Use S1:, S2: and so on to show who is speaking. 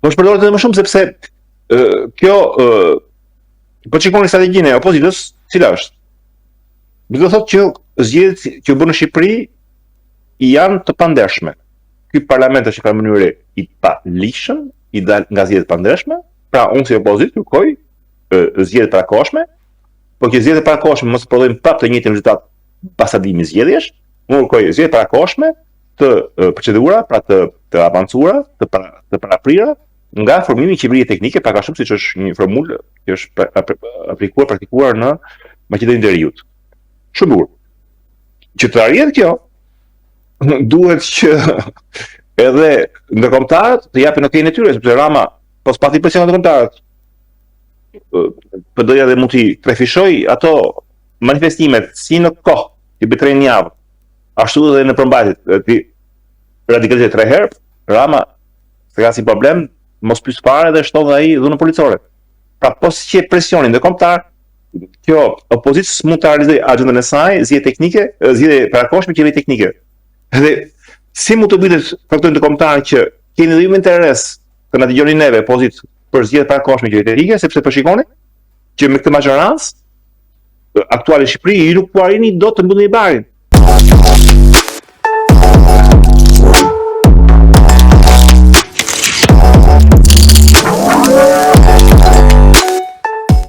S1: Do shpërdoret edhe më shumë sepse kjo po shikoni strategjinë e opozitës, cila është? Do të thotë që zgjedhjet që bën në Shqipëri janë të pandershme. Ky parlament është në mënyrë i palishëm, i dal nga zgjedhjet e pandershme, pra unë si opozitë kërkoj zgjedhje të parakoshme, por që zgjedhjet e parakoshme mos prodhojnë prapë të njëjtin rezultat pas adimit zgjedhjesh, unë kërkoj zgjedhje të parakoshme të procedura, pra të avancuara, të paraprira nga formimi i qeverisë teknike, pak a shumë siç është një formulë që është praktikuar në Maqedoninë e Veriut. Shumë bukur. Që të arrihet kjo, duhet që edhe ndërkombëtarët të japin okein e tyre, sepse Rama pas pati presion ndërkombëtarët. PD-ja dhe mund t'i trefishoj ato manifestimet si në kohë, i bëtrej një javë, ashtu edhe në përmbajtjet, ti radikalizohet 3 herë, Rama se ka si problem, mos pyes fare dhe shton ai dhunën policore. Pra po si që presionin ndërkombëtar, kjo opozitë mund të realizojë agjendën e saj, zgjedhje teknike, zgjedhje parakoshme qeveri teknike. Dhe si mund të bëhet faktorë ndërkombëtar që keni dhe ju interes të na dëgjoni neve opozitë për zgjedhje parakoshme qeveri teknike, sepse po shikoni që me këtë majorancë aktuale në Shqipëri ju nuk po arrini dot të mbyllni barin.